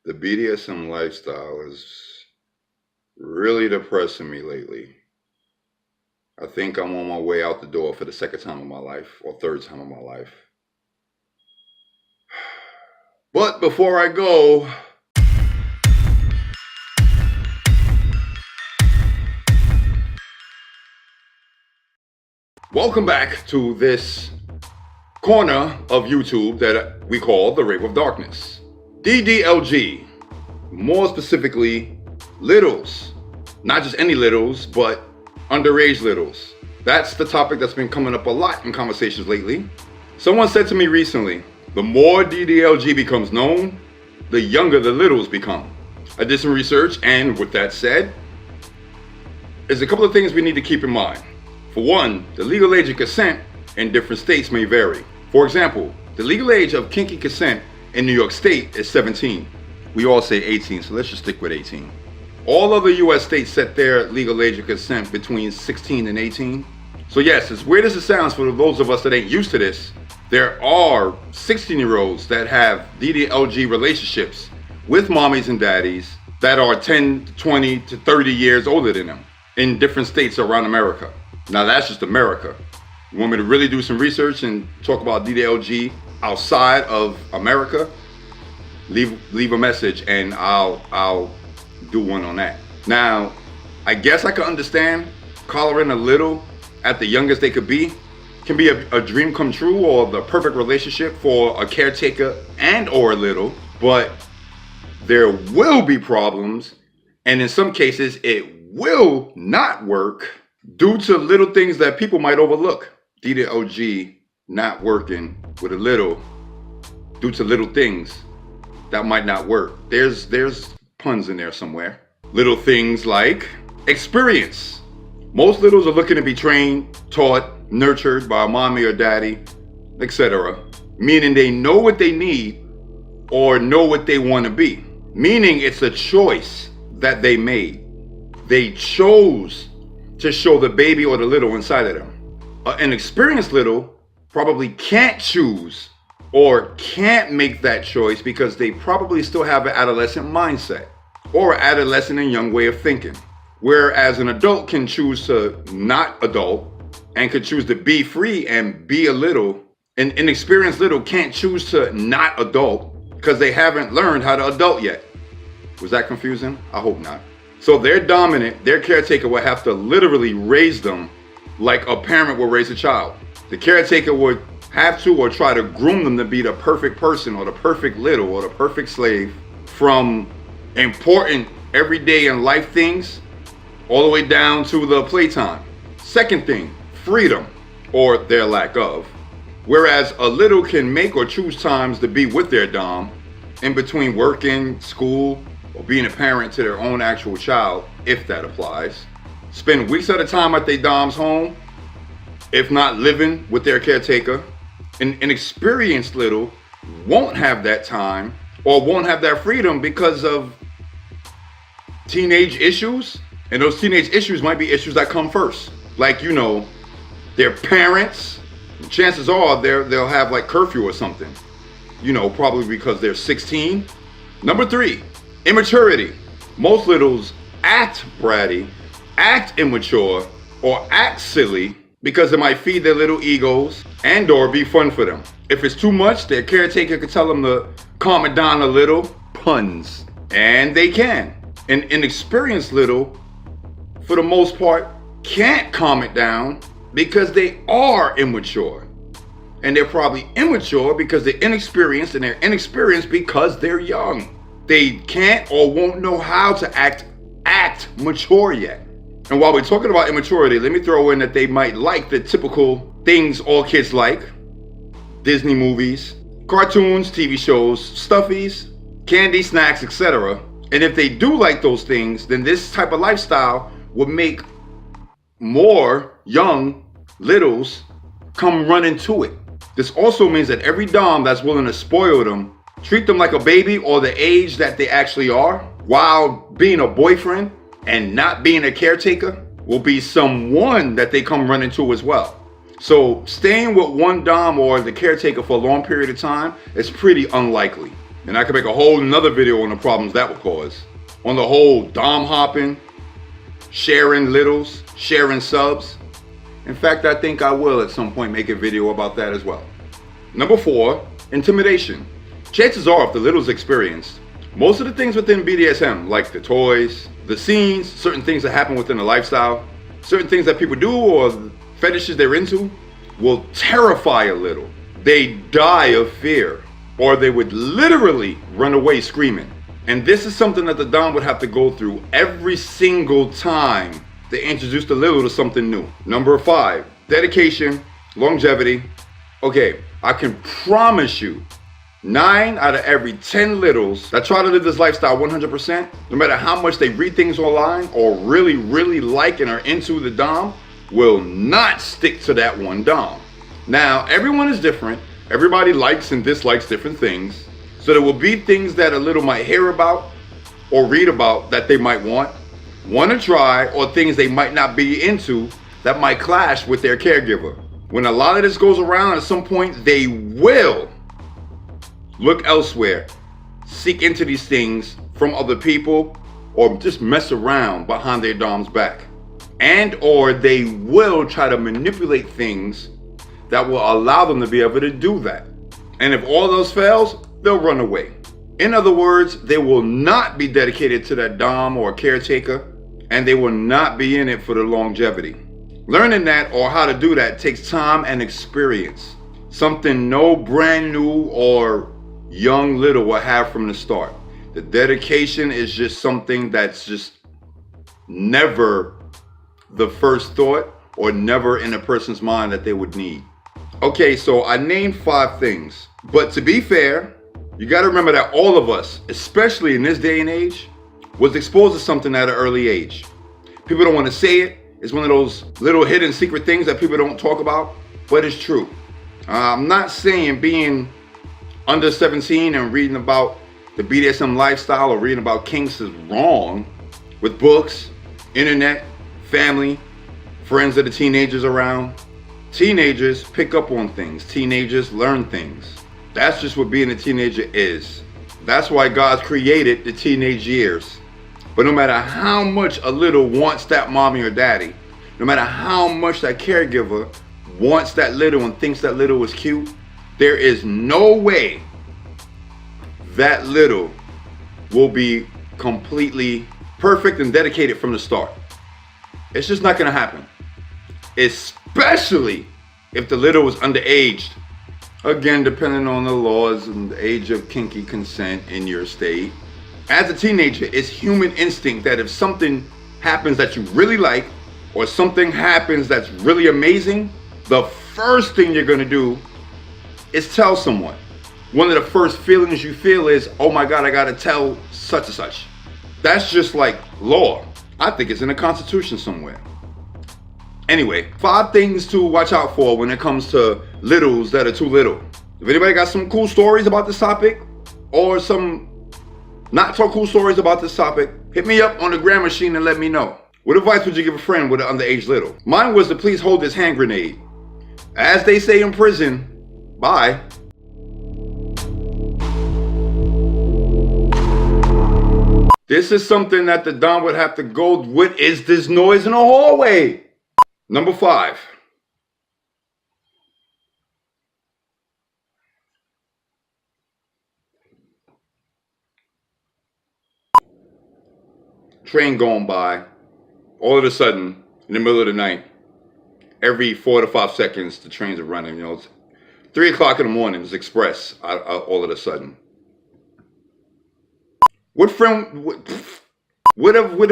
The BDSM lifestyle is really depressing me lately. I think I'm on my way out the door for the second time in my life, or third time in my life. But before I go, welcome back to this corner of YouTube that we call the Rape of Darkness. DDLG, more specifically, littles. Not just any littles, but underage littles. That's the topic that's been coming up a lot in conversations lately. Someone said to me recently, the more DDLG becomes known, the younger the littles become. I did some research, and with that said, there's a couple of things we need to keep in mind. For one, the legal age of consent in different states may vary. For example, the legal age of kinky consent in New York State is 17. We all say 18, so let's just stick with 18. All other US states set their legal age of consent between 16 and 18. So yes, as weird as it sounds for those of us that ain't used to this, there are 16-year-olds that have DDLG relationships with mommies and daddies that are 10, 20 to 30 years older than them in different states around America. Now that's just America. You want me to really do some research and talk about DDLG outside of America? Leave a message and I'll do one on that. Now, I guess I can understand collaring a little at the youngest they could be can be a dream come true or the perfect relationship for a caretaker and or a little, but there will be problems, and in some cases it will not work due to little things that people might overlook. DDLG not working with a little due to little things that might not work. There's puns in there somewhere. Little things like experience. Most littles are looking to be trained, taught, nurtured by a mommy or daddy, etc. Meaning they know what they need or know what they want to be. Meaning it's a choice that they made. They chose to show the baby or the little inside of them. An experienced little probably can't choose or can't make that choice because they probably still have an adolescent mindset or adolescent and young way of thinking. Whereas an adult can choose to not adult and could choose to be free and be a little. An inexperienced little can't choose to not adult because they haven't learned how to adult yet. Was that confusing? I hope not. So their dominant, their caretaker will have to literally raise them like a parent will raise a child. The caretaker would have to or try to groom them to be the perfect person or the perfect little or the perfect slave, from important everyday and life things all the way down to the playtime. Second thing, freedom or their lack of. Whereas a little can make or choose times to be with their dom in between working, school, or being a parent to their own actual child, if that applies. Spend weeks at a time at their dom's home, if not living with their caretaker. An inexperienced little won't have that time or won't have that freedom because of teenage issues. And those teenage issues might be issues that come first. Like, you know, their parents, chances are they'll have like curfew or something. You know, probably because they're 16. Number 3, immaturity. Most littles act bratty, act immature, or act silly because it might feed their little egos and or be fun for them. If it's too much, their caretaker could tell them to calm it down a little. Puns. And they can. An inexperienced little, for the most part, can't calm it down because they are immature. And they're probably immature because they're inexperienced, and they're inexperienced because they're young. They can't or won't know how to act mature yet. And while we're talking about immaturity, let me throw in that they might like the typical things all kids like. Disney movies, cartoons, TV shows, stuffies, candy, snacks, etc. And if they do like those things, then this type of lifestyle would make more young littles come running to it. This also means that every dom that's willing to spoil them, treat them like a baby or the age that they actually are, while being a boyfriend and not being a caretaker, will be someone that they come running to as well. So staying with one dom or the caretaker for a long period of time is pretty unlikely. And I could make a whole nother video on the problems that would cause. On the whole dom hopping, sharing littles, sharing subs. In fact, I think I will at some point make a video about that as well. Number 4, intimidation. Chances are if the little's experienced, most of the things within BDSM, like the toys, the scenes, certain things that happen within the lifestyle, certain things that people do or fetishes they're into, will terrify a little. They die of fear, or they would literally run away screaming. And this is something that the dom would have to go through every single time they introduce the little to something new. Number 5, dedication, longevity. Okay, I can promise you, 9 out of every 10 littles that try to live this lifestyle 100%, no matter how much they read things online or really like and are into the dom, will not stick to that one dom. Now, everyone is different. Everybody likes and dislikes different things. So there will be things that a little might hear about or read about that they might want to try, or things they might not be into that might clash with their caregiver. When a lot of this goes around, at some point they will look elsewhere, seek into these things from other people, or just mess around behind their dom's back. And or they will try to manipulate things that will allow them to be able to do that. And if all those fails, they'll run away. In other words, they will not be dedicated to that dom or caretaker, and they will not be in it for the longevity. Learning that or how to do that takes time and experience. Something no brand new or young little will have from the start. The dedication is just something that's just never the first thought or never in a person's mind that they would need. Okay, so I named 5 things, but to be fair, you got to remember that all of us, especially in this day and age, was exposed to something at an early age. People don't want to say it. It's one of those little hidden secret things that people don't talk about, but it's true. I'm not saying being under 17 and reading about the BDSM lifestyle or reading about kinks is wrong. With books, internet, family, friends that are teenagers around. Teenagers pick up on things. Teenagers learn things. That's just what being a teenager is. That's why God created the teenage years. But no matter how much a little wants that mommy or daddy, no matter how much that caregiver wants that little and thinks that little is cute, there is no way that little will be completely perfect and dedicated from the start. It's just not going to happen. Especially if the little was underaged. Again, depending on the laws and the age of kinky consent in your state. As a teenager, it's human instinct that if something happens that you really like, or something happens that's really amazing, the first thing you're going to do is tell someone. One of the first feelings you feel is, oh my God, I got to tell such and such. That's just like law. I think it's in the Constitution somewhere. Anyway, 5 things to watch out for when it comes to littles that are too little. If anybody got some cool stories about this topic, or some not so cool stories about this topic, hit me up on the Gram Machine and let me know. What advice would you give a friend with an underage little? Mine was to please hold this hand grenade. As they say in prison, bye. This is something that the dom would have to go with, is this noise in the hallway. Number 5. Train going by. All of a sudden, in the middle of the night, every 4 to 5 seconds, the trains are running. You know, it's 3 o'clock in the morning, it's express, all of a sudden. What friend would have